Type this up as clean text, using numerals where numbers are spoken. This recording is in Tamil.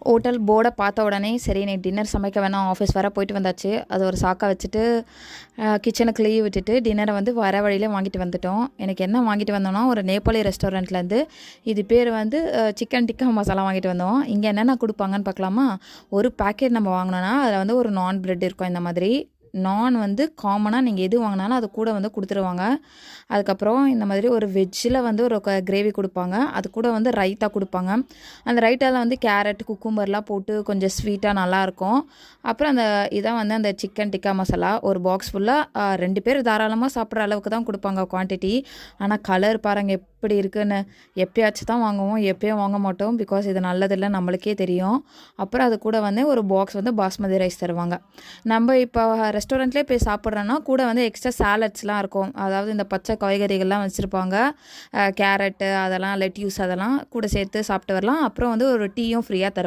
ஹோட்டல் போர்டை பார்த்த உடனே சரி இன்னைக்கு டின்னர் சமைக்க வேணாம், ஆஃபீஸ் வர போயிட்டு வந்தாச்சு, அது ஒரு சாக்கா வச்சுட்டு கிச்சனுக்கு லீவ் விட்டுட்டு டின்னரை வந்து வர வழியிலே வாங்கிட்டு வந்துட்டோம். எனக்கு என்ன வாங்கிட்டு வந்தோம்னா ஒரு நேபாளி ரெஸ்டாரண்ட்லேருந்து இது பேர் வந்து சிக்கன் டிக்கா மசாலா வாங்கிட்டு வந்தோம். இங்கே என்னென்ன கொடுப்பாங்கன்னு பார்க்கலாமா. ஒரு பேக்கெட் நம்ம வாங்கினோன்னா அதில் வந்து ஒரு நான் பிரெட் இருக்கும். இந்த மாதிரி நான் வந்து காமனாக நீங்கள் எது வாங்கினாலும் அது கூட வந்து கொடுத்துருவாங்க. அதுக்கப்புறம் இந்த மாதிரி ஒரு வெஜ்ஜில் வந்து ஒரு கிரேவி கொடுப்பாங்க. அது கூட வந்து ரைத்தா கொடுப்பாங்க. அந்த ரைத்தாவில் வந்து கேரட் குக்கும்பர்லாம் போட்டு கொஞ்சம் ஸ்வீட்டாக நல்லாயிருக்கும். அப்புறம் இதான் வந்து அந்த சிக்கன் டிக்கா மசாலா ஒரு பாக்ஸ் ஃபுல்லாக 2 பேர் தாராளமாக சாப்பிட்ற அளவுக்கு தான் கொடுப்பாங்க குவான்டிட்டி. ஆனால் கலர் பாருங்கள் எப்படி இருக்குன்னு. எப்பயாச்சும் தான் வாங்குவோம், எப்பயும் வாங்க மாட்டோம். பிகாஸ் இது நல்லதில்லை நம்மளுக்கே தெரியும். அப்புறம் அது கூட வந்து ஒரு பாக்ஸ் வந்து பாஸ்மதி ரைஸ் தருவாங்க. நம்ம இப்போ ரெஸ்டாரண்ட்லேயே போய் சாப்பிட்றோன்னா கூட வந்து எக்ஸ்ட்ரா சாலட்ஸ்லாம் இருக்கும். அதாவது இந்த பச்சை காய்கறிகள்லாம் வச்சுருப்பாங்க. கேரட்டு அதெல்லாம் லெட்யூஸ் அதெல்லாம் கூட சேர்த்து சாப்பிட்டு வரலாம். அப்புறம் வந்து ஒரு டீயும் ஃப்ரீயாக தருவாங்க.